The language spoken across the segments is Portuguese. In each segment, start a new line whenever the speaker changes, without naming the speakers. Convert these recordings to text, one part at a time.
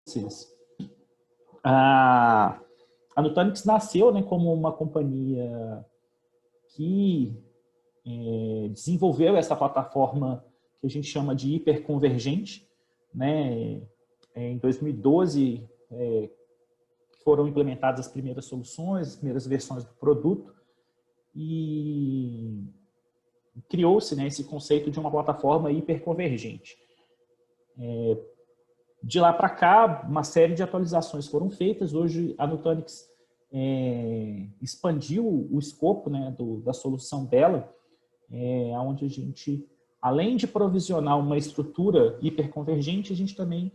vocês. A Nutanix nasceu, né, como uma companhia que desenvolveu essa plataforma que a gente chama de hiperconvergente, né? Em 2012 foram implementadas as primeiras soluções, as primeiras versões do produto e criou-se, né, esse conceito de uma plataforma hiperconvergente. De lá para cá, uma série de atualizações foram feitas. Hoje, a Nutanix expandiu o escopo, né, da solução dela, onde a gente, além de provisionar uma estrutura hiperconvergente, a gente também...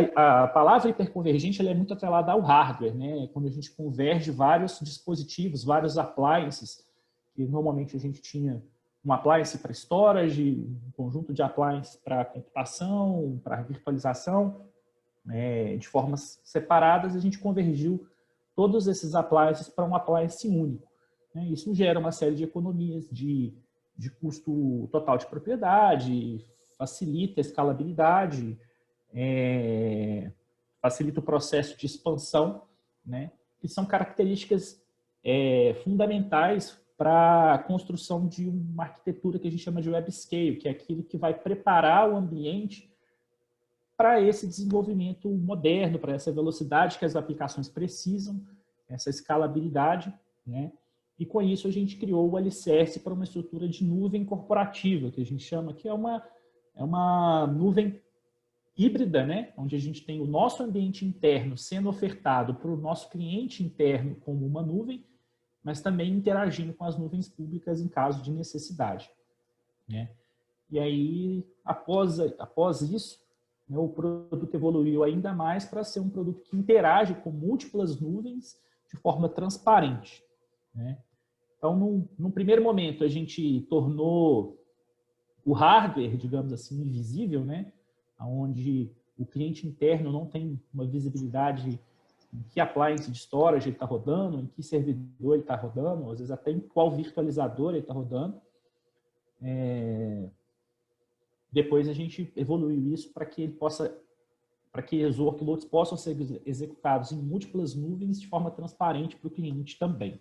A palavra hiperconvergente ela é muito atrelada ao hardware, né? Quando a gente converge vários dispositivos, vários appliances, que normalmente a gente tinha um appliance para storage, um conjunto de appliances para computação, para virtualização, de formas separadas, a gente convergiu todos esses appliances para um appliance único. Isso gera uma série de economias de custo total de propriedade, facilita a escalabilidade, facilita o processo de expansão, né, que são características fundamentais para a construção de uma arquitetura que a gente chama de web scale, que é aquilo que vai preparar o ambiente para esse desenvolvimento moderno, para essa velocidade que as aplicações precisam, essa escalabilidade, né? E com isso a gente criou o alicerce para uma estrutura de nuvem corporativa, que a gente chama, que é uma nuvem híbrida, né? Onde a gente tem o nosso ambiente interno sendo ofertado para o nosso cliente interno como uma nuvem, mas também interagindo com as nuvens públicas em caso de necessidade, né? E aí, após isso, né, o produto evoluiu ainda mais para ser um produto que interage com múltiplas nuvens de forma transparente, né? Então, num primeiro momento, a gente tornou o hardware, digamos assim, invisível, né? Onde o cliente interno não tem uma visibilidade em que appliance de storage ele está rodando, em que servidor ele está rodando, às vezes até em qual virtualizador ele está rodando. Depois a gente evoluiu isso para que os workloads possam ser executados em múltiplas nuvens de forma transparente para o cliente também.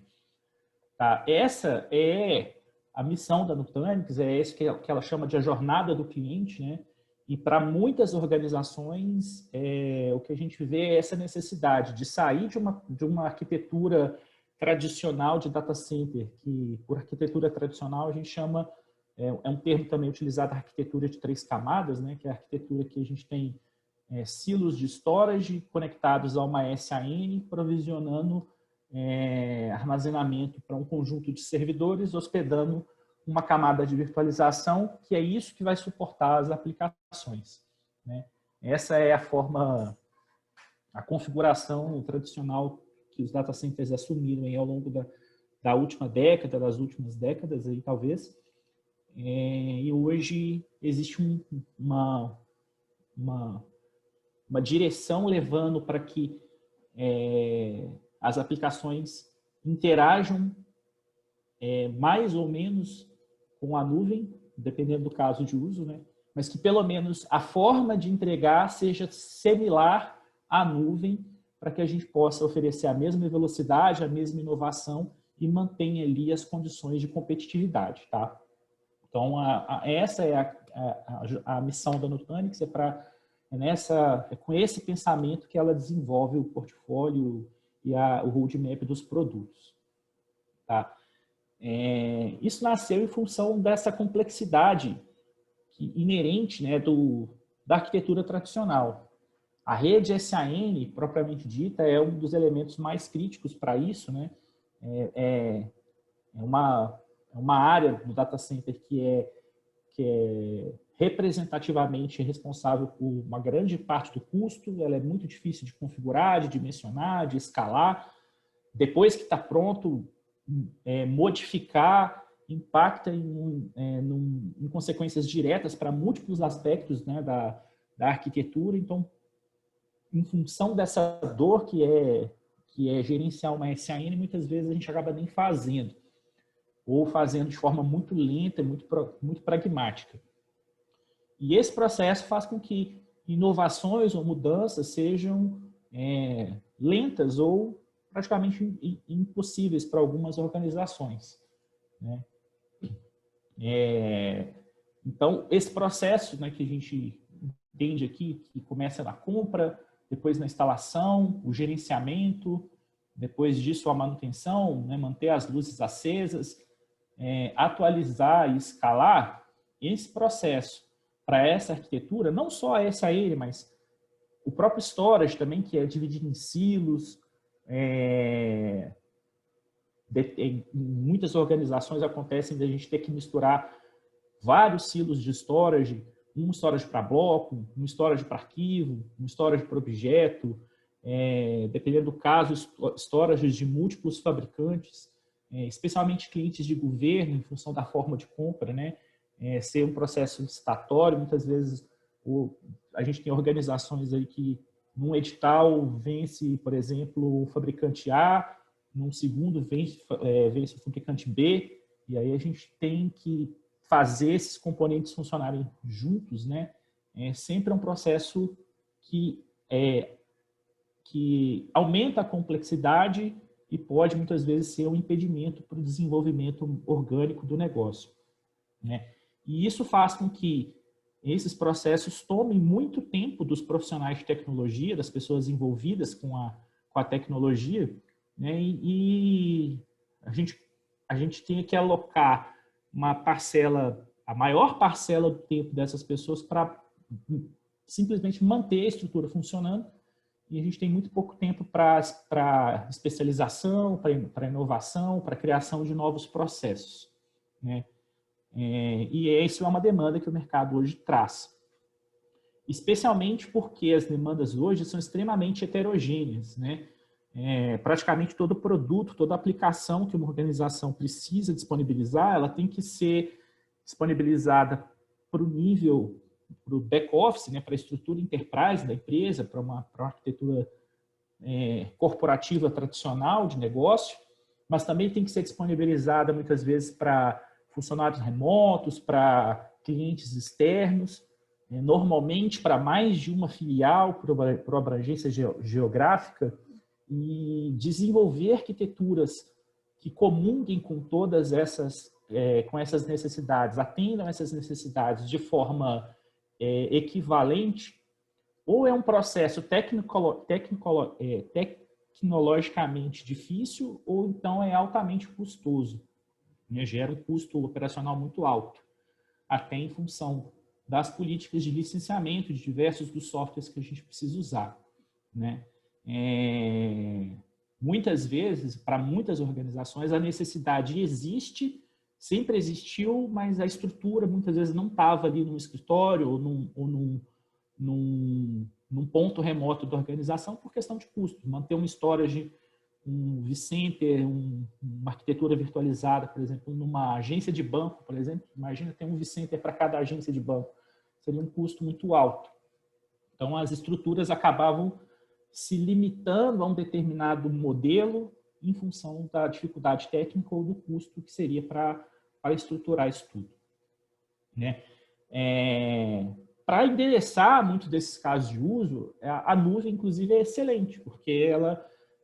Tá? Essa é a missão da Nutanix, é isso que ela chama de a jornada do cliente, né? E para muitas organizações, o que a gente vê é essa necessidade de sair de uma arquitetura tradicional de data center, que por arquitetura tradicional a gente chama, é um termo também utilizado, a arquitetura de 3 camadas, né? Que é a arquitetura que a gente tem silos de storage conectados a uma SAN, provisionando armazenamento para um conjunto de servidores, hospedando uma camada de virtualização, que é isso que vai suportar as aplicações, né? Essa é a configuração tradicional que os data centers assumiram aí ao longo da última década, das últimas décadas, aí, talvez. E hoje existe uma direção levando para que as aplicações interajam mais ou menos com a nuvem, dependendo do caso de uso, né? Mas que pelo menos a forma de entregar seja similar à nuvem, para que a gente possa oferecer a mesma velocidade, a mesma inovação e mantenha ali as condições de competitividade, tá? Então, essa é a missão da Nutanix, com esse pensamento que ela desenvolve o portfólio e o roadmap dos produtos, tá? Isso nasceu em função dessa complexidade inerente, né, da arquitetura tradicional. A rede SAN, propriamente dita, é um dos elementos mais críticos para isso, né? É uma área do data center que é representativamente responsável por uma grande parte do custo. Ela é muito difícil de configurar, de dimensionar, de escalar. Depois que está pronto, modificar impacta em consequências diretas para múltiplos aspectos, né, da arquitetura. Então, em função dessa dor que é gerenciar uma SAN, muitas vezes a gente acaba nem fazendo, ou fazendo de forma muito lenta, muito pragmática. E esse processo faz com que inovações ou mudanças sejam lentas ou praticamente impossíveis para algumas organizações, né? Então, esse processo, né, que a gente entende aqui, que começa na compra, depois na instalação, o gerenciamento, depois disso a manutenção, né, manter as luzes acesas, atualizar e escalar, esse processo para essa arquitetura, não só essa ele, mas o próprio storage também, que é dividido em silos. Em muitas organizações acontecem da gente ter que misturar vários silos de storage, um storage para bloco, um storage para arquivo, um storage para objeto, dependendo do caso, storages de múltiplos fabricantes, especialmente clientes de governo, em função da forma de compra, né? Ser um processo licitatório, muitas vezes a gente tem organizações aí que num edital vence, por exemplo, o fabricante A, num segundo vence o fabricante B, e aí a gente tem que fazer esses componentes funcionarem juntos, né? Sempre é um processo que aumenta a complexidade e pode muitas vezes ser um impedimento para o desenvolvimento orgânico do negócio, né? E isso faz com que esses processos tomem muito tempo dos profissionais de tecnologia, das pessoas envolvidas com a tecnologia, né? E a gente tem que alocar uma parcela, a maior parcela do tempo dessas pessoas para simplesmente manter a estrutura funcionando, e a gente tem muito pouco tempo para especialização, para inovação, para criação de novos processos, né? E essa é uma demanda que o mercado hoje traz. Especialmente porque as demandas hoje são extremamente heterogêneas, né? Praticamente todo produto, toda aplicação que uma organização precisa disponibilizar, ela tem que ser disponibilizada para o nível, para o back-office, né? Para a estrutura enterprise da empresa, para uma arquitetura corporativa tradicional de negócio, mas também tem que ser disponibilizada muitas vezes para funcionários remotos, para clientes externos, normalmente para mais de uma filial por abrangência geográfica, e desenvolver arquiteturas que comunguem com todas essas, com essas necessidades, atendam essas necessidades de forma equivalente, ou é um processo tecnologicamente difícil, ou então é altamente custoso, né? Gera um custo operacional muito alto, até em função das políticas de licenciamento de diversos dos softwares que a gente precisa usar, né? Muitas vezes, para muitas organizações, a necessidade existe, sempre existiu, mas a estrutura muitas vezes não estava ali no escritório ou num ponto remoto da organização por questão de custo. Manter um storage, um vCenter, uma arquitetura virtualizada, por exemplo, numa agência de banco, por exemplo, imagina ter um vCenter para cada agência de banco, seria um custo muito alto. Então, as estruturas acabavam se limitando a um determinado modelo em função da dificuldade técnica ou do custo que seria para estruturar isso tudo, né? Para endereçar muitos desses casos de uso, a nuvem, inclusive, é excelente, porque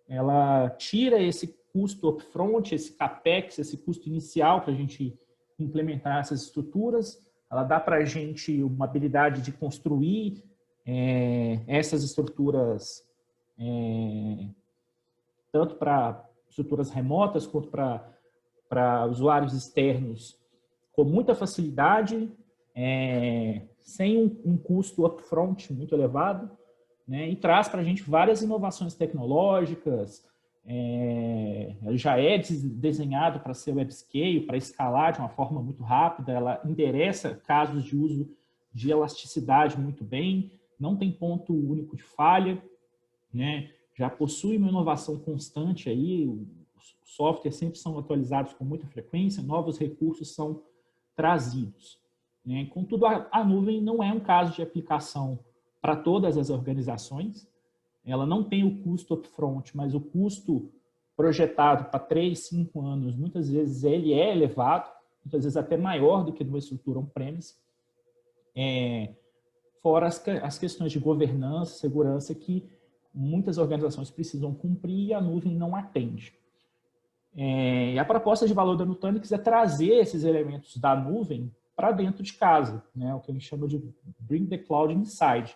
ela tira esse custo upfront, esse capex, esse custo inicial para a gente implementar essas estruturas, ela dá para a gente uma habilidade de construir essas estruturas, tanto para estruturas remotas quanto para usuários externos, com muita facilidade, sem um custo upfront muito elevado, né? E traz para a gente várias inovações tecnológicas, já é desenhado para ser web-scale, para escalar de uma forma muito rápida, ela endereça casos de uso de elasticidade muito bem, não tem ponto único de falha, né? Já possui uma inovação constante aí, os softwares sempre são atualizados com muita frequência, novos recursos são trazidos, né? Contudo, a nuvem não é um caso de aplicação para todas as organizações, ela não tem o custo upfront, mas o custo projetado para 3, 5 anos, muitas vezes ele é elevado, muitas vezes até maior do que de uma estrutura on-premise. fora as questões de governança, segurança que muitas organizações precisam cumprir e a nuvem não atende. E a proposta de valor da Nutanix é trazer esses elementos da nuvem para dentro de casa, né? O que a gente chama de Bring the Cloud Inside.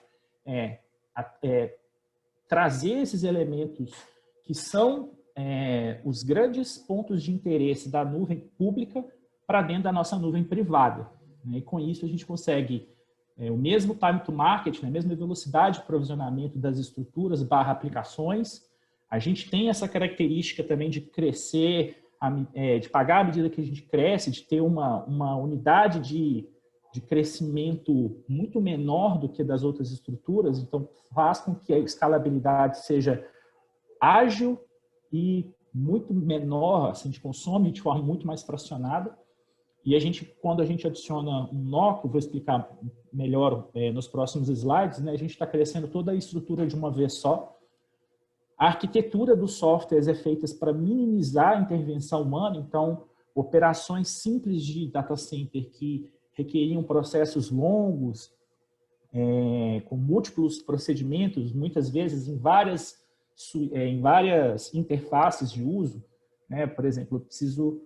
Trazer esses elementos que são os grandes pontos de interesse da nuvem pública para dentro da nossa nuvem privada. Né? E com isso a gente consegue o mesmo time to market, né? A mesma velocidade de provisionamento das estruturas / aplicações. A gente tem essa característica também de crescer, de pagar à medida que a gente cresce, de ter uma unidade de crescimento muito menor do que das outras estruturas, então faz com que a escalabilidade seja ágil e muito menor, assim, de consome de forma muito mais fracionada. E quando a gente adiciona um nó, que eu vou explicar melhor nos próximos slides, né, a gente está crescendo toda a estrutura de uma vez só. A arquitetura dos softwares é feita para minimizar a intervenção humana, então operações simples de data center que requeriam processos longos, com múltiplos procedimentos, muitas vezes em várias interfaces de uso, né? Por exemplo, eu preciso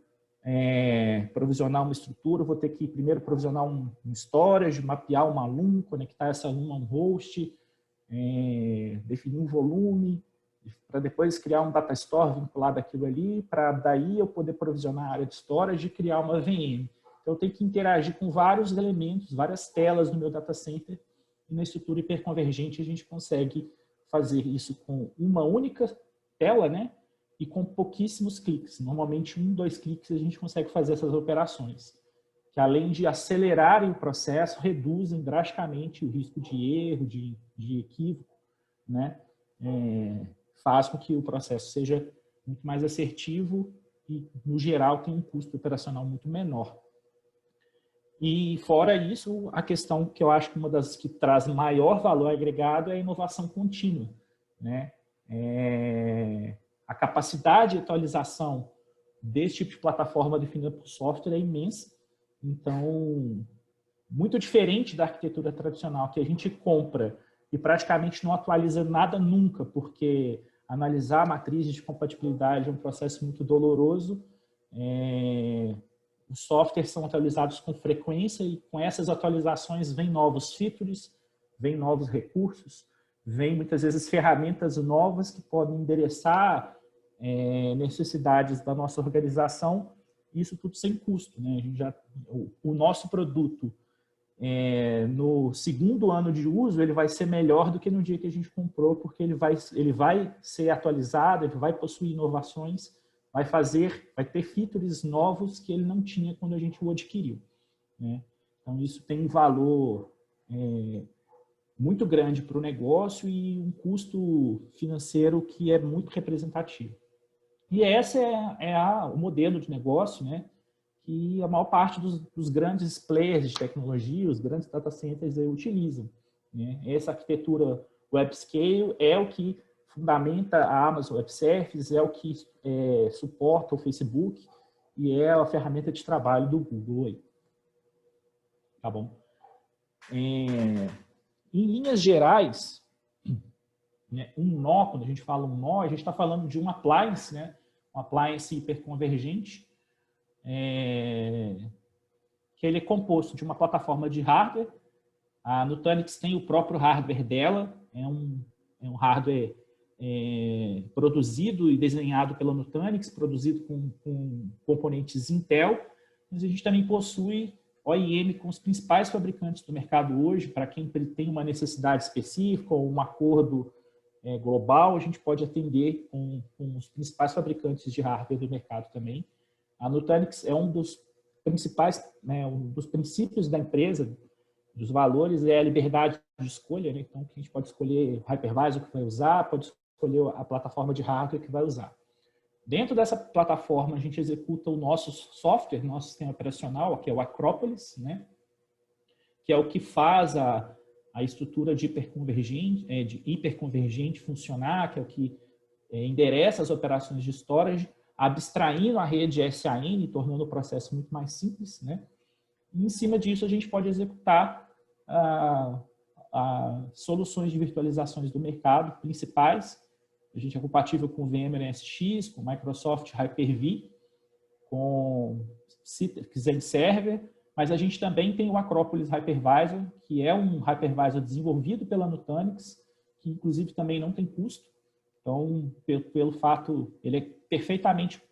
provisionar uma estrutura, eu vou ter que primeiro provisionar um storage, mapear uma LUN, conectar essa LUN a um host, definir um volume, para depois criar um data store vinculado àquilo ali, para daí eu poder provisionar a área de storage e criar uma VM. Então, eu tenho que interagir com vários elementos, várias telas no meu data center, e na estrutura hiperconvergente a gente consegue fazer isso com uma única tela, né? E com pouquíssimos cliques. Normalmente, 1, 2 cliques a gente consegue fazer essas operações, que além de acelerarem o processo, reduzem drasticamente o risco de erro, de equívoco, né? Faz com que o processo seja muito mais assertivo e, no geral, tem um custo operacional muito menor. E, fora isso, a questão que eu acho que uma das que traz maior valor agregado é a inovação contínua, né? A capacidade de atualização desse tipo de plataforma definida por software é imensa. Então, muito diferente da arquitetura tradicional, que a gente compra e praticamente não atualiza nada nunca, porque analisar matrizes de compatibilidade é um processo muito doloroso. Os softwares são atualizados com frequência e com essas atualizações vem novos features, vem novos recursos, vem muitas vezes ferramentas novas que podem endereçar necessidades da nossa organização, isso tudo sem custo, né? O nosso produto, no segundo ano de uso, ele vai ser melhor do que no dia que a gente comprou, porque ele vai ser atualizado, ele vai possuir inovações, vai ter features novos que ele não tinha quando a gente o adquiriu, né? Então, isso tem um valor muito grande para o negócio e um custo financeiro que é muito representativo. E esse o modelo de negócio, né, que a maior parte dos grandes players de tecnologia, os grandes data centers utilizam, né? Essa arquitetura web scale é o que fundamenta a Amazon Web Services, é o que suporta o Facebook e é a ferramenta de trabalho do Google aí. Tá bom? Em linhas gerais, né, um nó, quando a gente fala um nó, a gente está falando de um appliance, né? Um appliance hiperconvergente, que ele é composto de uma plataforma de hardware. A Nutanix tem o próprio hardware dela, é um hardware produzido e desenhado pela Nutanix, produzido com componentes Intel, mas a gente também possui OEM com os principais fabricantes do mercado hoje. Para quem tem uma necessidade específica ou um acordo global, a gente pode atender com os principais fabricantes de hardware do mercado também. A Nutanix é um dos principais, né, um dos princípios da empresa, dos valores, é a liberdade de escolha, né? Então, a gente pode escolher o hypervisor que vai usar, pode escolher a plataforma de hardware que vai usar. Dentro dessa plataforma, a gente executa o nosso software, nosso sistema operacional, que é o Acropolis, né? Que é o que faz a estrutura de hiperconvergente funcionar, que é o que endereça as operações de storage, abstraindo a rede SAN, tornando o processo muito mais simples, né? E em cima disso, a gente pode executar soluções de virtualizações do mercado principais. A gente é compatível com o VMware NSX, com Microsoft Hyper-V, com Zen Server, mas a gente também tem o Acropolis Hypervisor, que é um hypervisor desenvolvido pela Nutanix, que inclusive também não tem custo. Então, pelo fato, ele é perfeitamente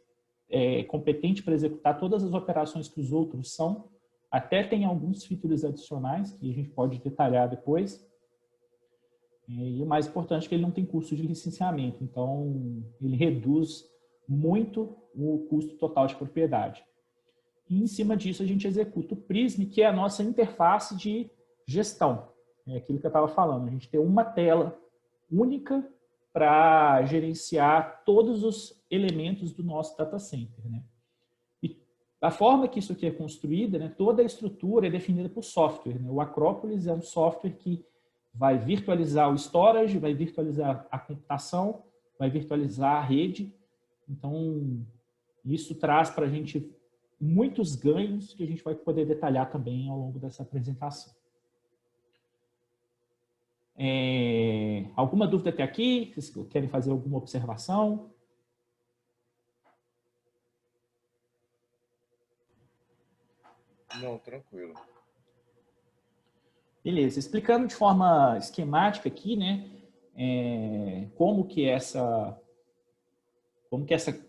competente para executar todas as operações que os outros são. Até tem alguns features adicionais que a gente pode detalhar depois. E o mais importante é que ele não tem custo de licenciamento, então ele reduz muito o custo total de propriedade. E em cima disso a gente executa o Prism, que é a nossa interface de gestão. É aquilo que eu estava falando, a gente tem uma tela única para gerenciar todos os elementos do nosso data center, né? E a forma que isso aqui é construída, né, toda a estrutura é definida por software, né? O Acropolis é um software que vai virtualizar o storage, vai virtualizar a computação, vai virtualizar a rede. Então, isso traz para a gente muitos ganhos que a gente vai poder detalhar também ao longo dessa apresentação. Alguma dúvida até aqui? Vocês querem fazer alguma observação?
Não, tranquilo.
Beleza, explicando de forma esquemática aqui, né, como que essa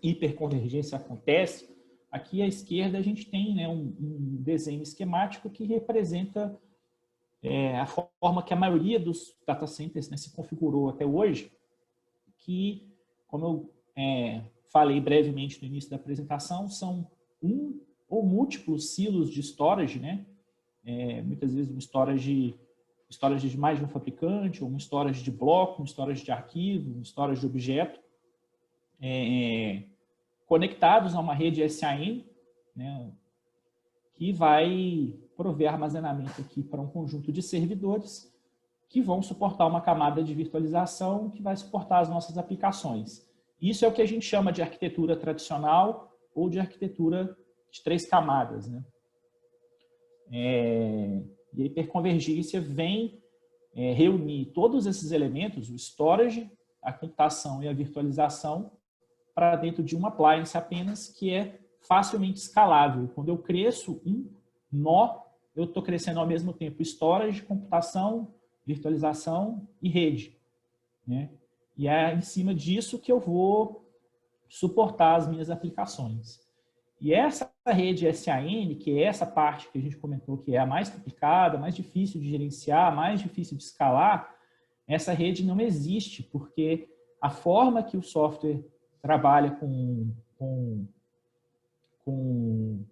hiperconvergência acontece. Aqui à esquerda a gente tem, né, um desenho esquemático que representa a forma que a maioria dos data centers, né, se configurou até hoje, que, como eu falei brevemente no início da apresentação, são um ou múltiplos silos de storage, né? Muitas vezes um storage de mais de um fabricante, ou um storage de bloco, um storage de arquivo, um storage de objeto, conectados a uma rede SAN, né, que vai prover armazenamento aqui para um conjunto de servidores que vão suportar uma camada de virtualização que vai suportar as nossas aplicações. Isso é o que a gente chama de arquitetura tradicional ou de arquitetura de 3 camadas, né? E a hiperconvergência vem reunir todos esses elementos, o storage, a computação e a virtualização, para dentro de uma appliance apenas, que é facilmente escalável. Quando eu cresço um nó, eu estou crescendo ao mesmo tempo storage, computação, virtualização e rede, né? E é em cima disso que eu vou suportar as minhas aplicações. E essa rede SAN, que é essa parte que a gente comentou que é a mais complicada, mais difícil de gerenciar, mais difícil de escalar, essa rede não existe, porque a forma que o software trabalha com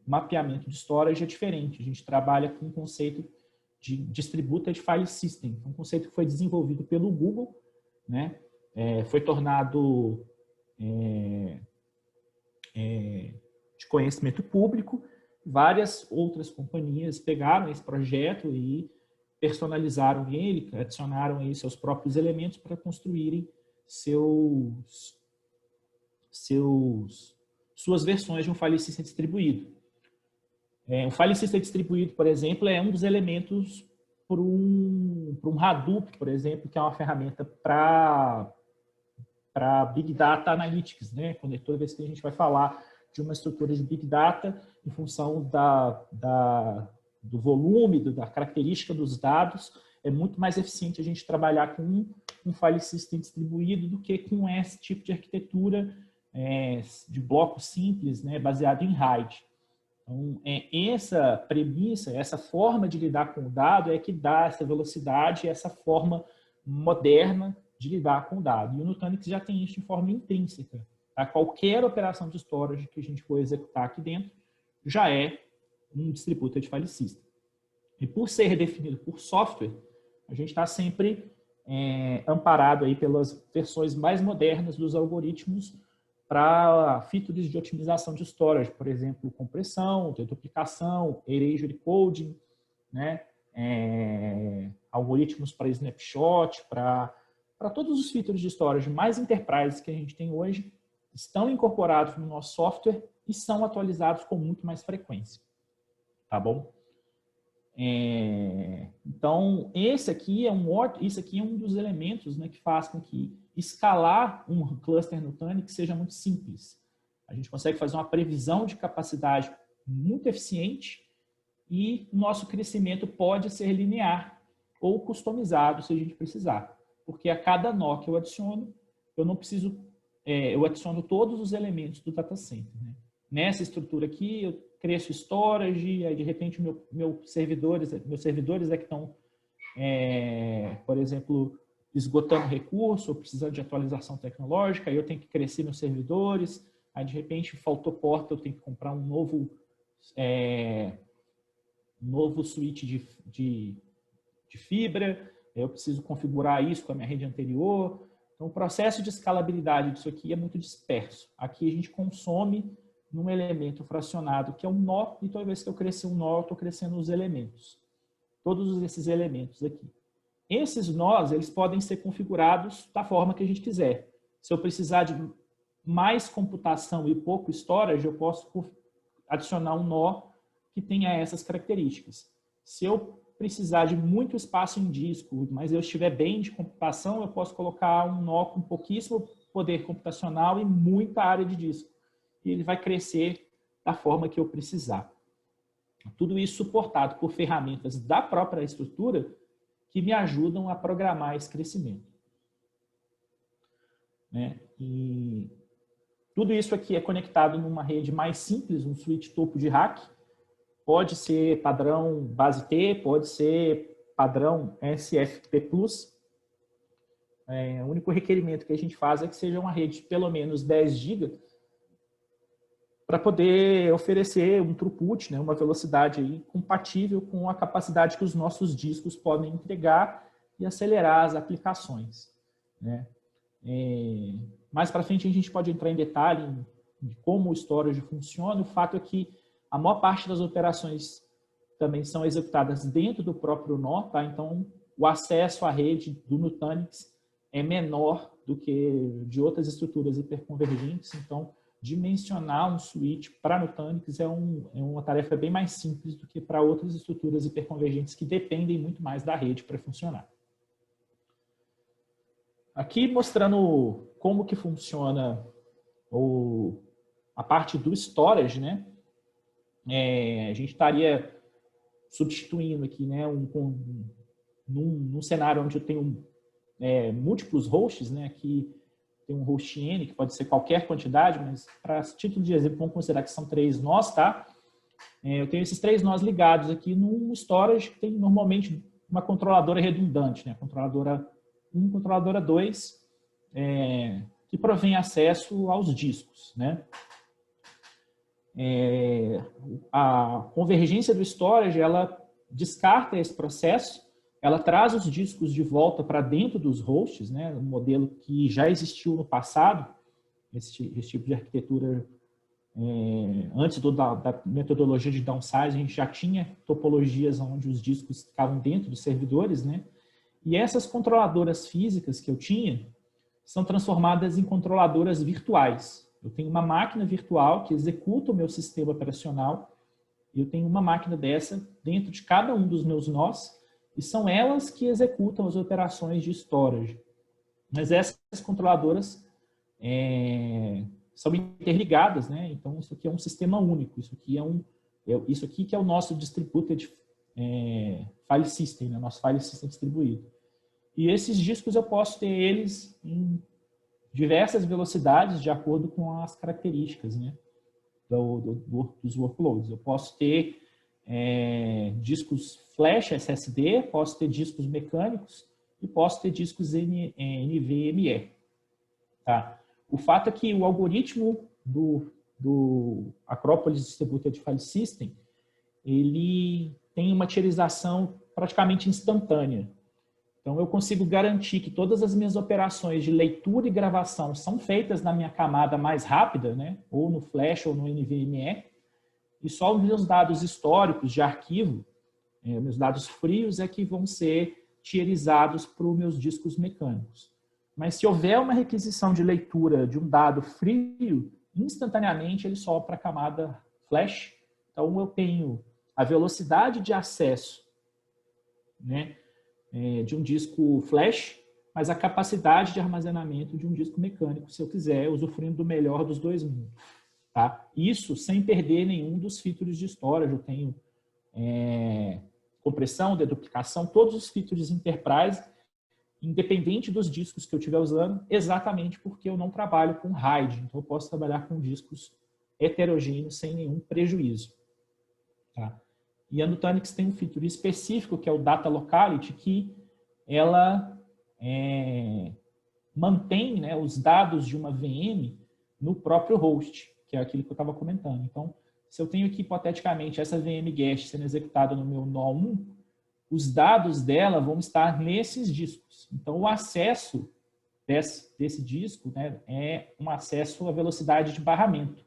mapeamento de storage é diferente. A gente trabalha com o conceito de Distributed File System, um conceito que foi desenvolvido pelo Google, né? Foi tornado de conhecimento público. Várias outras companhias pegaram esse projeto e personalizaram ele, adicionaram aí seus próprios elementos para construírem suas versões de um file system distribuído. O file system distribuído, por exemplo, é um dos elementos para um Hadoop, por exemplo, que é uma ferramenta para Big Data Analytics, né? Quando toda vez que a gente vai falar de uma estrutura de Big Data, em função do volume, da característica dos dados, é muito mais eficiente a gente trabalhar com um file system distribuído do que com esse tipo de arquitetura de bloco simples, né, baseado em RAID. Então, essa premissa, essa forma de lidar com o dado é que dá essa velocidade, essa forma moderna de lidar com o dado. E o Nutanix já tem isso de forma intrínseca. Tá? Qualquer operação de storage que a gente for executar aqui dentro já é um distributed file system. E por ser definido por software, a gente está sempre amparado aí pelas versões mais modernas dos algoritmos para features de otimização de storage, por exemplo, compressão, deduplicação, erasure coding, né? Algoritmos para snapshot, para todos os features de storage mais enterprise que a gente tem hoje, estão incorporados no nosso software e são atualizados com muito mais frequência. Tá bom? Então, isso aqui é um dos elementos, né, que faz com que escalar um cluster Nutanix seja muito simples. A gente consegue fazer uma previsão de capacidade muito eficiente e o nosso crescimento pode ser linear ou customizado se a gente precisar. Porque a cada nó que eu adiciono, eu não preciso, eu adiciono todos os elementos do data center, né? Nessa estrutura aqui, eu cresço storage, aí de repente meus servidores é que estão, por exemplo, esgotando recurso, ou precisando de atualização tecnológica, aí eu tenho que crescer meus servidores, aí de repente faltou porta, eu tenho que comprar um novo switch de fibra, eu preciso configurar isso com a minha rede anterior. Então, o processo de escalabilidade disso aqui é muito disperso. Aqui a gente consome num elemento fracionado, que é um nó, e toda vez que eu crescer um nó, eu estou crescendo os elementos. Todos esses elementos aqui. Esses nós, eles podem ser configurados da forma que a gente quiser. Se eu precisar de mais computação e pouco storage, eu posso adicionar um nó que tenha essas características. Se eu precisar de muito espaço em disco, mas eu estiver bem de computação, eu posso colocar um nó com pouquíssimo poder computacional e muita área de disco. E ele vai crescer da forma que eu precisar. Tudo isso suportado por ferramentas da própria estrutura que me ajudam a programar esse crescimento. Né? E tudo isso aqui é conectado numa rede mais simples, um switch topo de rack. Pode ser padrão base T, pode ser padrão SFP+. O único requerimento que a gente faz é que seja uma rede de pelo menos 10 GB para poder oferecer um throughput, né, uma velocidade aí compatível com a capacidade que os nossos discos podem entregar e acelerar as aplicações. Né? Mais para frente a gente pode entrar em detalhe de como o storage funciona. O fato é que a maior parte das operações também são executadas dentro do próprio nó, tá? Então o acesso à rede do Nutanix é menor do que de outras estruturas hiperconvergentes. Então, dimensionar um switch para Nutanix é uma tarefa bem mais simples do que para outras estruturas hiperconvergentes que dependem muito mais da rede para funcionar. Aqui mostrando como que funciona a parte do storage, né? A gente estaria substituindo aqui, né, num cenário onde eu tenho múltiplos hosts, né? Aqui tem um host N, que pode ser qualquer quantidade, mas para título de exemplo, vamos considerar que são 3 nós, tá? Eu tenho esses 3 nós ligados aqui num storage que tem normalmente uma controladora redundante, né? Controladora 1, controladora 2, que provém acesso aos discos, né? A convergência do storage, ela descarta esse processo, ela traz os discos de volta para dentro dos hosts, né? Um modelo que já existiu no passado, esse tipo de arquitetura, antes da metodologia de downsize, a gente já tinha topologias onde os discos ficavam dentro dos servidores, né? E essas controladoras físicas que eu tinha são transformadas em controladoras virtuais. Eu tenho uma máquina virtual que executa o meu sistema operacional e eu tenho uma máquina dessa dentro de cada um dos meus nós, e são elas que executam as operações de storage. Mas essas controladoras são interligadas, né? Então, isso aqui é um sistema único. Isso aqui que é o nosso distributed file system, né? Nosso file system distribuído. E esses discos eu posso ter eles em diversas velocidades de acordo com as características, né? Dos workloads. Eu posso ter discos flash SSD, posso ter discos mecânicos e posso ter discos NVMe. Tá? O fato é que o algoritmo do Acropolis Distributed File System, ele tem uma tierização praticamente instantânea. Então, eu consigo garantir que todas as minhas operações de leitura e gravação são feitas na minha camada mais rápida, né? Ou no flash ou no NVMe, e só os meus dados históricos de arquivo, meus dados frios, é que vão ser tierizados para os meus discos mecânicos. Mas se houver uma requisição de leitura de um dado frio, instantaneamente ele sobe para a camada flash. Então eu tenho a velocidade de acesso né, de um disco flash, mas a capacidade de armazenamento de um disco mecânico, se eu quiser, usufruindo do melhor dos dois mundos. Tá? Isso sem perder nenhum dos features de storage. Eu tenho compressão, deduplicação, todos os features Enterprise, independente dos discos que eu estiver usando, exatamente porque eu não trabalho com RAID. Então, eu posso trabalhar com discos heterogêneos sem nenhum prejuízo. Tá? E a Nutanix tem um feature específico, que é o Data Locality, que ela mantém, né, os dados de uma VM no próprio host, que é aquilo que eu estava comentando. Então, se eu tenho aqui, hipoteticamente, essa VM guest sendo executada no meu nó 1, os dados dela vão estar nesses discos. Então, o acesso desse disco, né, é um acesso à velocidade de barramento.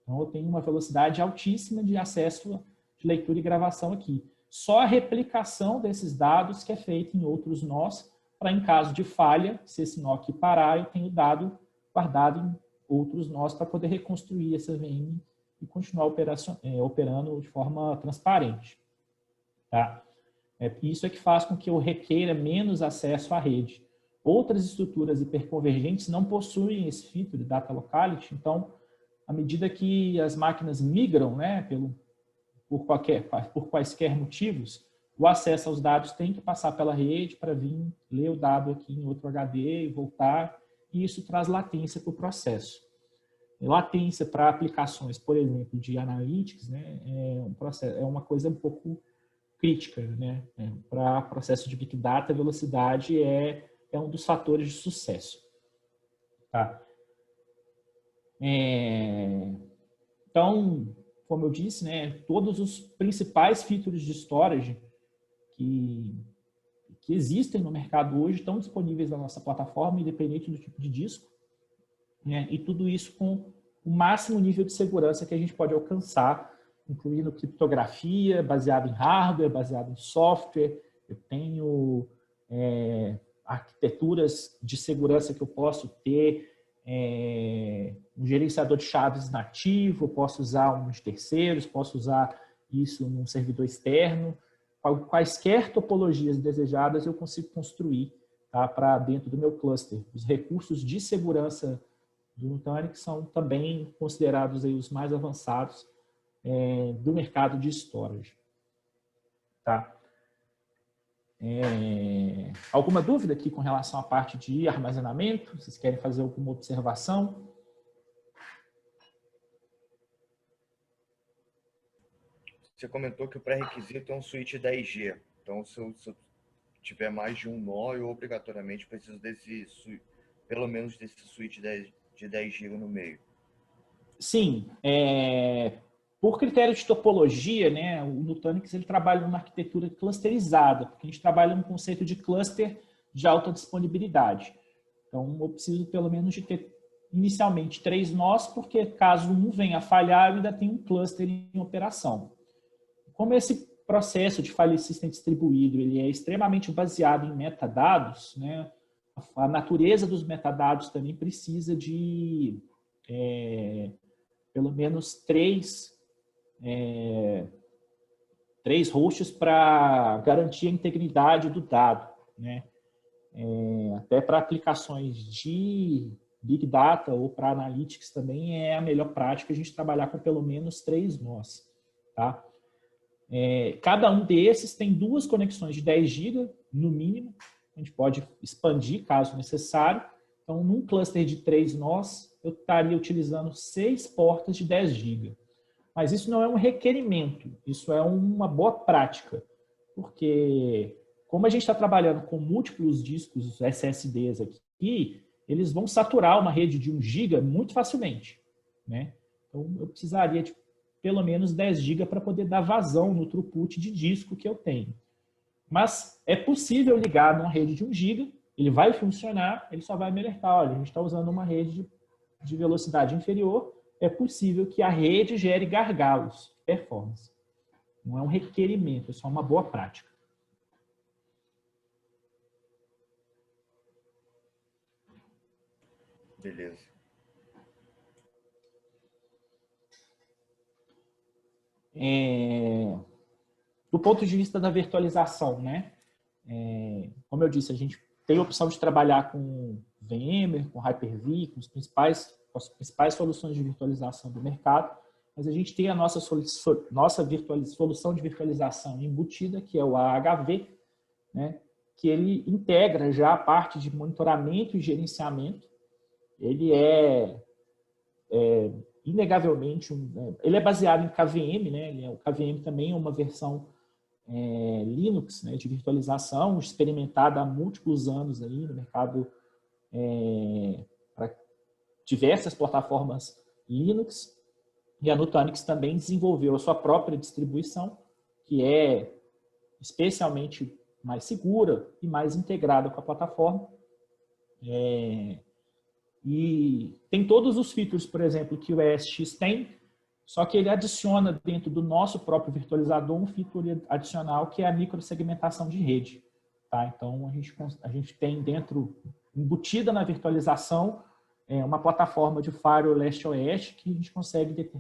Então, eu tenho uma velocidade altíssima de acesso de leitura e gravação aqui. Só a replicação desses dados que é feita em outros nós, para, em caso de falha, se esse nó aqui parar, eu tenho dado guardado em outros nós para poder reconstruir essa VM e continuar operando de forma transparente. Tá? Isso é que faz com que eu requeira menos acesso à rede. Outras estruturas hiperconvergentes não possuem esse feature, Data Locality, então, à medida que as máquinas migram, né, por quaisquer motivos, o acesso aos dados tem que passar pela rede para vir ler o dado aqui em outro HD e voltar, e isso traz latência para o processo. Latência para aplicações, por exemplo, de analytics, né, é uma coisa um pouco crítica, né? Para processo de Big Data, a velocidade é um dos fatores de sucesso. Tá? Então, como eu disse, né, todos os principais features de storage que existem no mercado hoje estão disponíveis na nossa plataforma, independente do tipo de disco, né, e tudo isso com o máximo nível de segurança que a gente pode alcançar, incluindo criptografia, baseado em hardware, baseado em software. Eu tenho arquiteturas de segurança que eu posso ter, um gerenciador de chaves nativo, eu posso usar um de terceiros, posso usar isso num servidor externo. Quaisquer topologias desejadas eu consigo construir, tá, para dentro do meu cluster. Os recursos de segurança do Nutanix são também considerados aí os mais avançados do mercado de storage. Tá? Alguma dúvida aqui com relação à parte de armazenamento? Vocês querem fazer alguma observação?
Você comentou que o pré-requisito é um switch 10G. Então, se eu tiver mais de um nó, eu obrigatoriamente preciso pelo menos desse switch de 10 GB no meio.
Sim. Por critério de topologia, né, o Nutanix ele trabalha numa arquitetura clusterizada, porque a gente trabalha no conceito de cluster de alta disponibilidade. Então, eu preciso pelo menos de ter inicialmente 3 nós, porque caso um venha a falhar, eu ainda tenho um cluster em operação. Como esse processo de file system distribuído ele é extremamente baseado em metadados, né, a natureza dos metadados também precisa de pelo menos 3 hosts para garantir a integridade do dado, né? Até para aplicações de Big Data ou para Analytics também é a melhor prática a gente trabalhar com pelo menos 3 nós. Tá? Cada um desses tem 2 conexões de 10 GB, no mínimo. A gente pode expandir caso necessário. Então, num cluster de 3 nós, eu estaria utilizando 6 portas de 10 GB. Mas isso não é um requerimento, isso é uma boa prática, porque como a gente está trabalhando com múltiplos discos SSDs aqui, eles vão saturar uma rede de 1 GB muito facilmente, né? Então, eu precisaria de pelo menos 10 GB para poder dar vazão no throughput de disco que eu tenho. Mas é possível ligar numa rede de 1 GB, ele vai funcionar, ele só vai me alertar, olha, a gente está usando uma rede de velocidade inferior, é possível que a rede gere gargalos de performance. Não é um requerimento, é só uma boa prática.
Beleza.
do ponto de vista da virtualização, né? Como eu disse, a gente tem a opção de trabalhar com VMware, com Hyper-V, com as principais soluções de virtualização do mercado, mas a gente tem a nossa solução de virtualização embutida, que é o AHV, né? Que ele integra já a parte de monitoramento e gerenciamento. Ele inegavelmente, ele é baseado em KVM, né? O KVM também é uma versão Linux, né, de virtualização, experimentada há múltiplos anos aí no mercado para diversas plataformas Linux, e a Nutanix também desenvolveu a sua própria distribuição, que é especialmente mais segura e mais integrada com a plataforma. E tem todos os features, por exemplo, que o ESX tem, só que ele adiciona dentro do nosso próprio virtualizador um feature adicional, que é a microsegmentação de rede. Tá? Então, a gente tem dentro, embutida na virtualização, uma plataforma de firewall leste-oeste que a gente consegue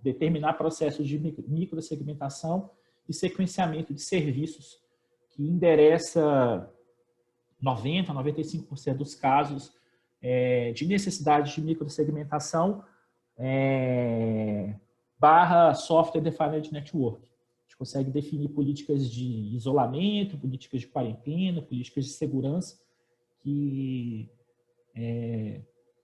determinar processos de microsegmentação e sequenciamento de serviços que endereça 90%, 95% dos casos de necessidade de microsegmentação barra Software Defined Network. A gente consegue definir políticas de isolamento, políticas de quarentena, políticas de segurança que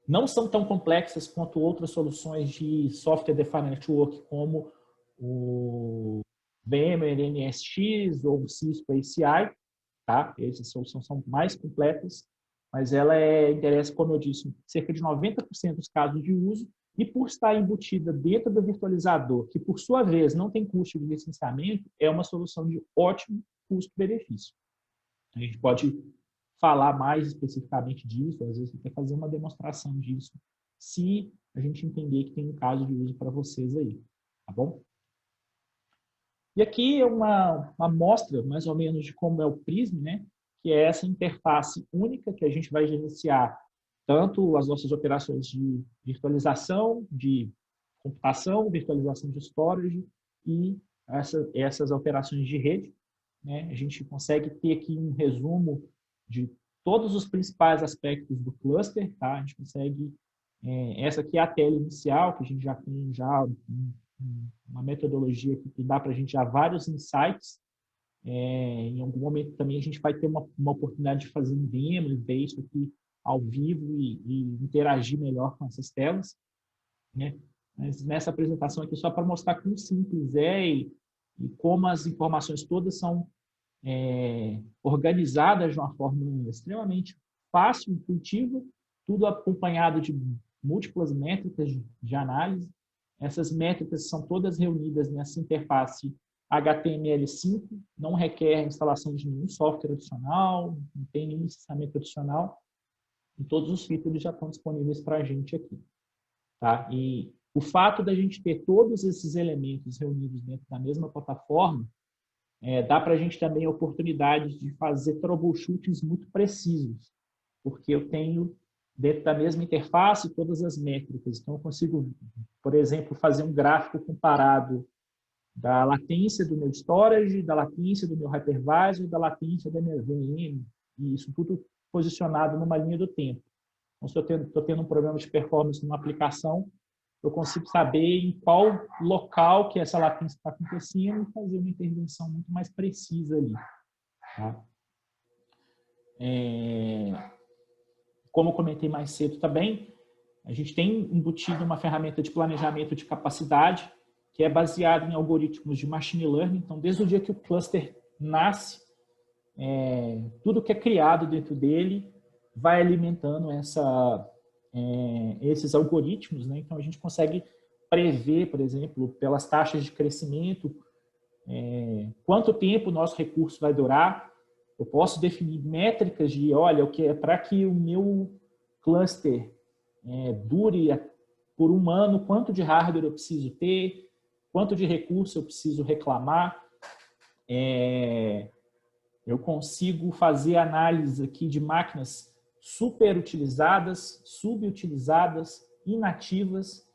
não são tão complexas quanto outras soluções de Software Defined Network, como o VMware NSX ou o Cisco ACI. Tá? Essas soluções são mais completas, mas ela interessa, como eu disse, cerca de 90% dos casos de uso, e por estar embutida dentro do virtualizador, que por sua vez não tem custo de licenciamento, é uma solução de ótimo custo-benefício. A gente pode falar mais especificamente disso, às vezes até fazer uma demonstração disso, se a gente entender que tem um caso de uso para vocês aí, tá bom? E aqui é uma amostra, mais ou menos, de como é o Prism, né? Que é essa interface única que a gente vai gerenciar tanto as nossas operações de virtualização, de computação, virtualização de storage e essas operações de rede, né? A gente consegue ter aqui um resumo de todos os principais aspectos do cluster, tá? A gente consegue... essa aqui é a tela inicial, que a gente já tem uma metodologia que dá para a gente já vários insights. Em algum momento também a gente vai ter uma oportunidade de fazer um demo e ver isso aqui ao vivo e interagir melhor com essas telas, né? Mas nessa apresentação aqui, só para mostrar quão simples e como as informações todas são organizadas de uma forma extremamente fácil, intuitiva, tudo acompanhado de múltiplas métricas de análise. Essas métricas são todas reunidas nessa interface HTML5, não requer a instalação de nenhum software adicional, não tem nenhum licenciamento adicional, e todos os features já estão disponíveis para a gente aqui. Tá? E o fato da gente ter todos esses elementos reunidos dentro da mesma plataforma dá para a gente também a oportunidade de fazer troubleshootings muito precisos, porque eu tenho dentro da mesma interface todas as métricas. Então, eu consigo, por exemplo, fazer um gráfico comparado da latência do meu storage, da latência do meu hypervisor, da latência da minha VM, e isso tudo posicionado numa linha do tempo. Então, se eu estou tendo um problema de performance numa aplicação, eu consigo saber em qual local que essa latência está acontecendo e fazer uma intervenção muito mais precisa ali. Tá? Como eu comentei mais cedo também, a gente tem embutido uma ferramenta de planejamento de capacidade que é baseada em algoritmos de machine learning. Então, desde o dia que o cluster nasce, tudo que é criado dentro dele vai alimentando esses algoritmos, né? Então, a gente consegue prever, por exemplo, pelas taxas de crescimento, quanto tempo o nosso recurso vai durar. Eu posso definir métricas de, olha, para que o meu cluster dure por um ano, quanto de hardware eu preciso ter, quanto de recurso eu preciso reclamar. Eu consigo fazer análise aqui de máquinas superutilizadas, subutilizadas, inativas,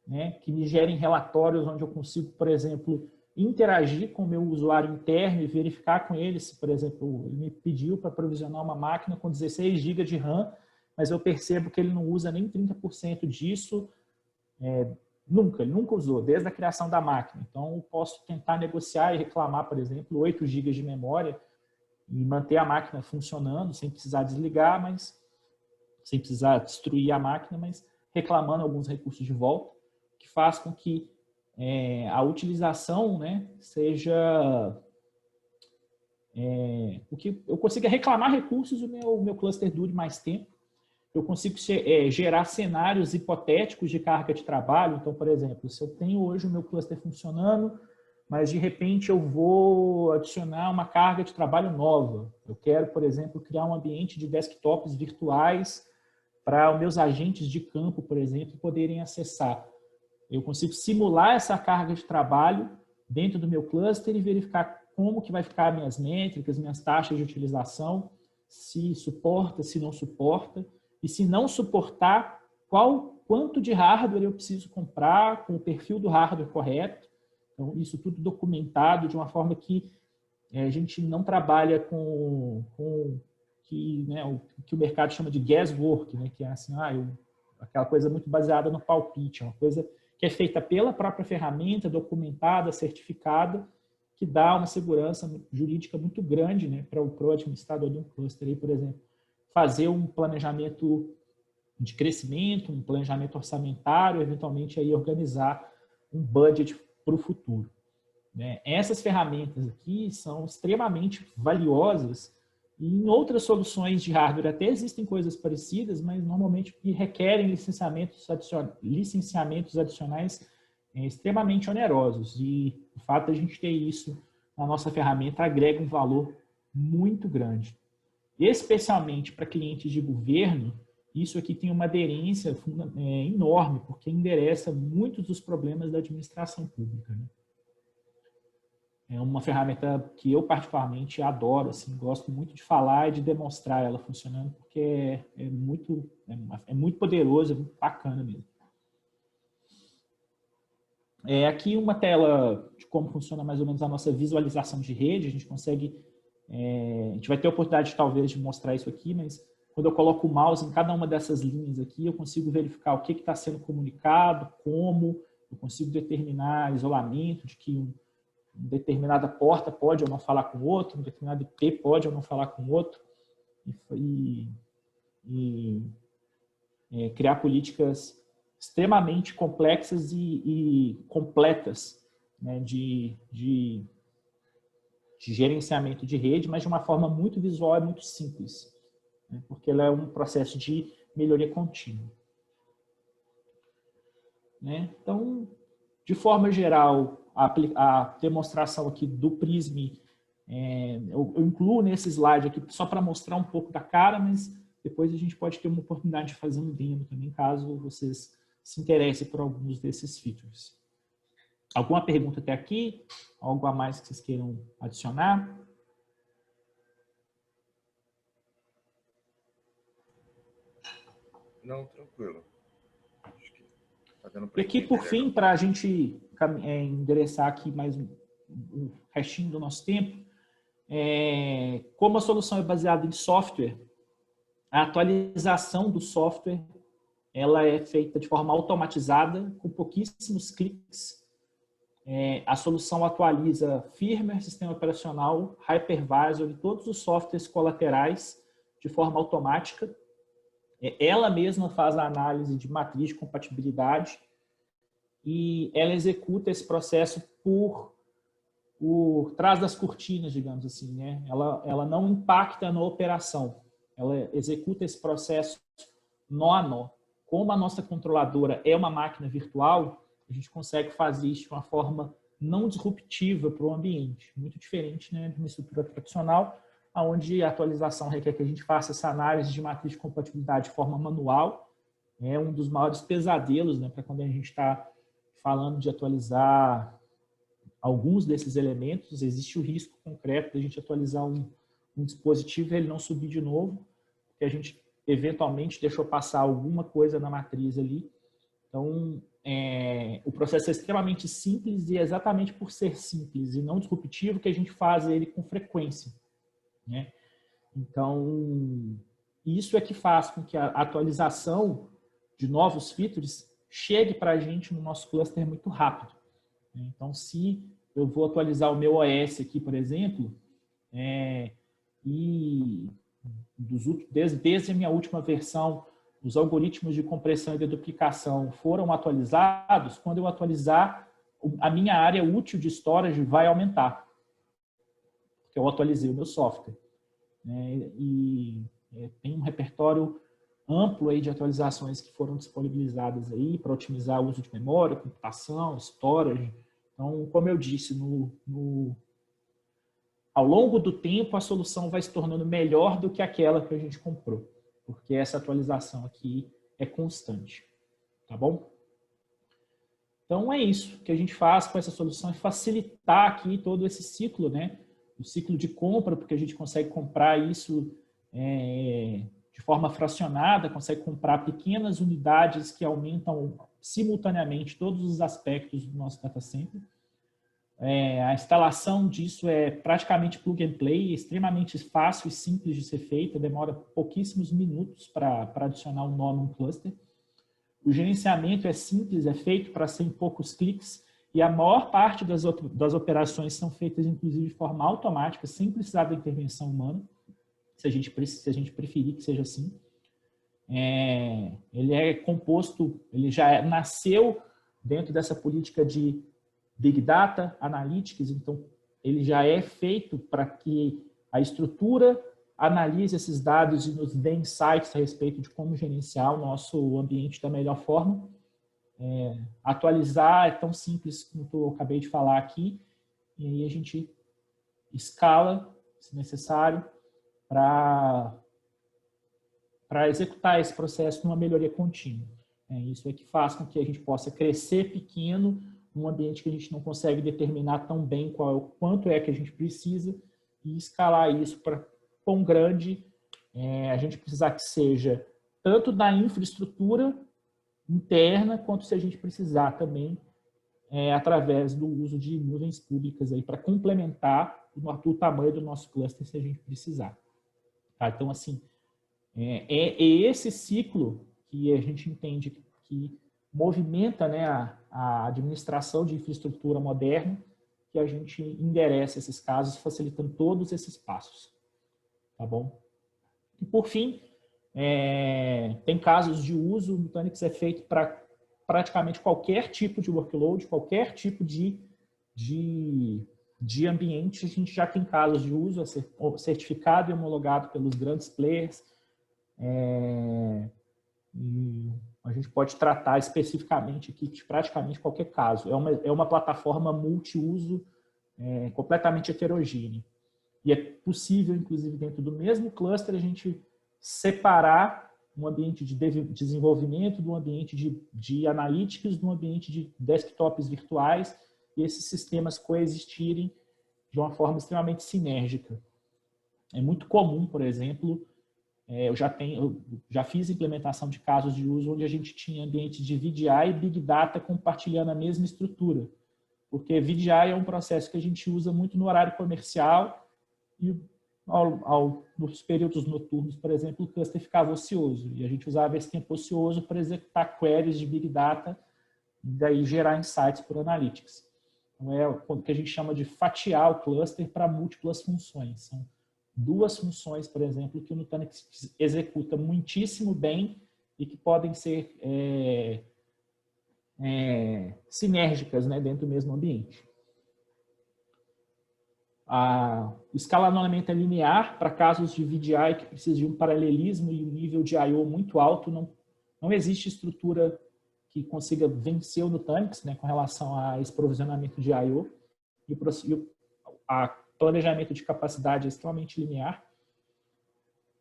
né, que me gerem relatórios onde eu consigo, por exemplo, interagir com o meu usuário interno e verificar com ele se, por exemplo, ele me pediu para provisionar uma máquina com 16 GB de RAM, mas eu percebo que ele não usa nem 30% disso, ele nunca usou, desde a criação da máquina. Então, eu posso tentar negociar e reclamar, por exemplo, 8 GB de memória e manter a máquina funcionando, sem precisar desligar, mas sem precisar destruir a máquina, mas reclamando alguns recursos de volta, que faz com que a utilização, né, seja o que eu consiga reclamar recursos e o meu cluster dure mais tempo. Eu consigo gerar cenários hipotéticos de carga de trabalho. Então, por exemplo, se eu tenho hoje o meu cluster funcionando, mas de repente eu vou adicionar uma carga de trabalho nova. Eu quero, por exemplo, criar um ambiente de desktops virtuais para os meus agentes de campo, por exemplo, poderem acessar. Eu consigo simular essa carga de trabalho dentro do meu cluster e verificar como que vai ficar minhas métricas, minhas taxas de utilização, se suporta, se não suporta, e se não suportar, quanto de hardware eu preciso comprar com o perfil do hardware correto. Então, isso tudo documentado de uma forma que a gente não trabalha com que, né, o que o mercado chama de guesswork, né, que é assim, aquela coisa muito baseada no palpite, uma coisa que é feita pela própria ferramenta, documentada, certificada, que dá uma segurança jurídica muito grande, né, para o administrador de um cluster, aí, por exemplo, fazer um planejamento de crescimento, um planejamento orçamentário, eventualmente aí organizar um budget para o futuro. Né? Essas ferramentas aqui são extremamente valiosas e em outras soluções de hardware até existem coisas parecidas, mas normalmente requerem licenciamentos adicionais extremamente onerosos. E o fato de a gente ter isso na nossa ferramenta agrega um valor muito grande. Especialmente para clientes de governo, isso aqui tem uma aderência enorme, porque endereça muitos dos problemas da administração pública. Né? É uma ferramenta que eu particularmente adoro, assim, gosto muito de falar e de demonstrar ela funcionando, porque é muito poderoso, é muito bacana mesmo. Aqui uma tela de como funciona mais ou menos a nossa visualização de rede, a gente consegue, a gente vai ter a oportunidade talvez de mostrar isso aqui, mas quando eu coloco o mouse em cada uma dessas linhas aqui, eu consigo verificar o que está sendo comunicado, como, eu consigo determinar isolamento, de que determinada porta pode ou não falar com o outro, um determinado IP pode ou não falar com o outro, e criar políticas extremamente complexas e completas, né, de gerenciamento de rede, mas de uma forma muito visual e muito simples, né, porque ela é um processo de melhoria contínua. Né? Então, de forma geral, a demonstração aqui do Prism, eu incluo nesse slide aqui só para mostrar um pouco da cara, mas depois a gente pode ter uma oportunidade de fazer um demo também, caso vocês se interessem por alguns desses features. Alguma pergunta até aqui? Algo a mais que vocês queiram adicionar?
Não, tranquilo. Acho que tá dando
E
pra
aqui, por
entender
fim,
legal.
para a gente endereçar aqui mais um restinho do nosso tempo, como a solução é baseada em software, a atualização do software ela é feita de forma automatizada, com pouquíssimos cliques. A solução atualiza firmware, sistema operacional, hypervisor e todos os softwares colaterais de forma automática. Ela mesma faz a análise de matriz de compatibilidade e ela executa esse processo por trás das cortinas, digamos assim. Né? Ela não impacta na operação, ela executa esse processo nó a nó. Como a nossa controladora é uma máquina virtual, a gente consegue fazer isso de uma forma não disruptiva para o ambiente, muito diferente, né, de uma estrutura tradicional, onde a atualização requer que a gente faça essa análise de matriz de compatibilidade de forma manual. É um dos maiores pesadelos, né, para quando a gente está falando de atualizar alguns desses elementos. Existe o risco concreto de a gente atualizar um dispositivo e ele não subir de novo, porque a gente eventualmente deixou passar alguma coisa na matriz ali. Então, o processo é extremamente simples e é exatamente por ser simples e não disruptivo que a gente faz ele com frequência, né? Então, isso é que faz com que a atualização de novos features chegue para a gente no nosso cluster muito rápido. Então, se eu vou atualizar o meu OS aqui, por exemplo, e desde a minha última versão, os algoritmos de compressão e de duplicação foram atualizados, quando eu atualizar, a minha área útil de storage vai aumentar, porque eu atualizei o meu software. Tem um repertório amplo aí de atualizações que foram disponibilizadas aí para otimizar o uso de memória, computação, storage. Então, como eu disse, ao longo do tempo, a solução vai se tornando melhor do que aquela que a gente comprou, porque essa atualização aqui é constante, tá bom? Então, é isso que a gente faz com essa solução, é facilitar aqui todo esse ciclo, né? O ciclo de compra, porque a gente consegue comprar isso de forma fracionada, consegue comprar pequenas unidades que aumentam simultaneamente todos os aspectos do nosso data center. A instalação disso é praticamente plug and play, extremamente fácil e simples de ser feita, demora pouquíssimos minutos para adicionar um nó num cluster. O gerenciamento é simples, é feito para ser em poucos cliques, e a maior parte das operações são feitas, inclusive, de forma automática, sem precisar da intervenção humana, se a gente preferir que seja assim. Ele é composto, ele já nasceu dentro dessa política de Big Data, Analytics, então ele já é feito para que a estrutura analise esses dados e nos dê insights a respeito de como gerenciar o nosso ambiente da melhor forma. Atualizar é tão simples como eu acabei de falar aqui, e aí a gente escala, se necessário, para executar esse processo numa melhoria contínua. Isso é que faz com que a gente possa crescer pequeno num ambiente que a gente não consegue determinar tão bem quanto é que a gente precisa e escalar isso para quão grande a gente precisar que seja, tanto da infraestrutura interna, quanto se a gente precisar também através do uso de nuvens públicas para complementar o tamanho do nosso cluster se a gente precisar. Tá? Então, assim, é esse ciclo que a gente entende que movimenta, né, a administração de infraestrutura moderna, que a gente endereça esses casos, facilitando todos esses passos. Tá bom? E, por fim, tem casos de uso, o Nutanix é feito para praticamente qualquer tipo de workload, qualquer tipo de ambiente. A gente já tem casos de uso certificado e homologado pelos grandes players. E a gente pode tratar especificamente aqui de praticamente qualquer caso. É uma plataforma multiuso completamente heterogênea. E é possível, inclusive, dentro do mesmo cluster, a gente separar um ambiente de desenvolvimento do ambiente de analytics, do ambiente de desktops virtuais, e esses sistemas coexistirem de uma forma extremamente sinérgica. É muito comum, por exemplo, eu já fiz implementação de casos de uso onde a gente tinha ambientes de VDI e Big Data compartilhando a mesma estrutura, porque VDI é um processo que a gente usa muito no horário comercial e nos períodos noturnos, por exemplo, o cluster ficava ocioso e a gente usava esse tempo ocioso para executar queries de Big Data e daí gerar insights por Analytics. Então, é o que a gente chama de fatiar o cluster para múltiplas funções. São duas funções, por exemplo, que o Nutanix executa muitíssimo bem e que podem ser sinérgicas, né, dentro do mesmo ambiente. O escalonamento é linear para casos de VDI que precisam de um paralelismo e um nível de I/O muito alto. Não existe estrutura que consiga vencer o Nutanix, né, com relação a esse provisionamento de I/O. E o planejamento de capacidade é extremamente linear.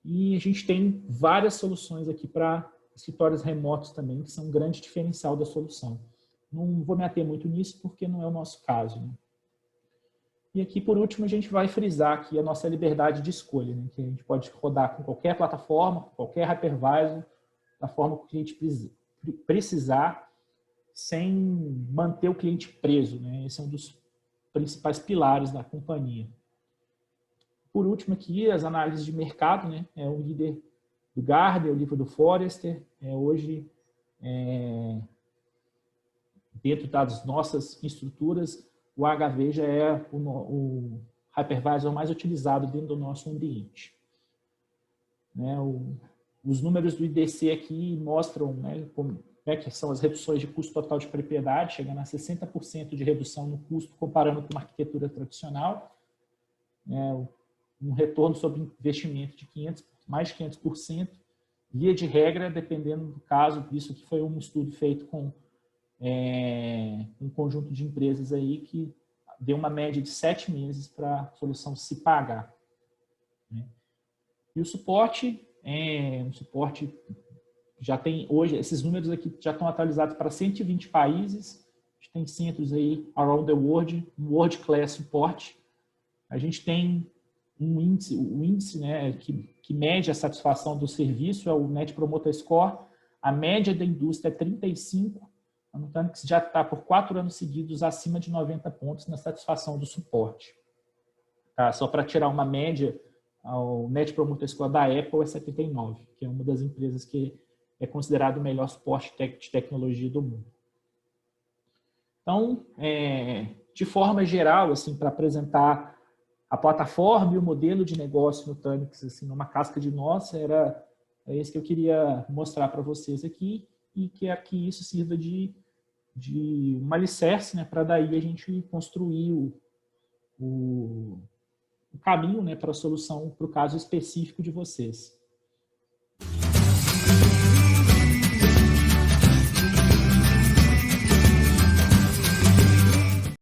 E a gente tem várias soluções aqui para escritórios remotos também, que são um grande diferencial da solução. Não vou me ater muito nisso, porque não é o nosso caso, né? E aqui, por último, a gente vai frisar aqui a nossa liberdade de escolha, né? Que a gente pode rodar com qualquer plataforma, com qualquer hypervisor, da forma que a gente precisar. sem manter o cliente preso, né? Esse é um dos principais pilares da companhia. Por último aqui, as análises de mercado, né? É o líder do Gartner, o livro do Forrester. Hoje, dentro das nossas estruturas, o HV já é o hypervisor mais utilizado dentro do nosso ambiente. Os números do IDC aqui mostram, né, que são as reduções de custo total de propriedade, chegando a 60% de redução no custo, comparando com uma arquitetura tradicional. Um retorno sobre investimento de mais de 500%. Via de regra, dependendo do caso, isso aqui foi um estudo feito com um conjunto de empresas aí que deu uma média de 7 meses para a solução se pagar. E o suporte, já tem hoje, esses números aqui já estão atualizados para 120 países, a gente tem centros aí around the world, um world class support. A gente tem o índice, né, que mede a satisfação do serviço, é o Net Promoter Score. A média da indústria é 35, anotando que já está por 4 anos seguidos acima de 90 pontos na satisfação do suporte. Tá? Só para tirar uma média, o Net Promoter Score da Apple é 79, que é uma das empresas que é considerado o melhor suporte de tecnologia do mundo. Então, de forma geral, assim, para apresentar a plataforma e o modelo de negócio no Nutanix, assim, numa casca de nós, é esse que eu queria mostrar para vocês aqui, e que aqui isso sirva de um alicerce, né, para daí a gente construir o caminho, né, para a solução, para o caso específico de vocês.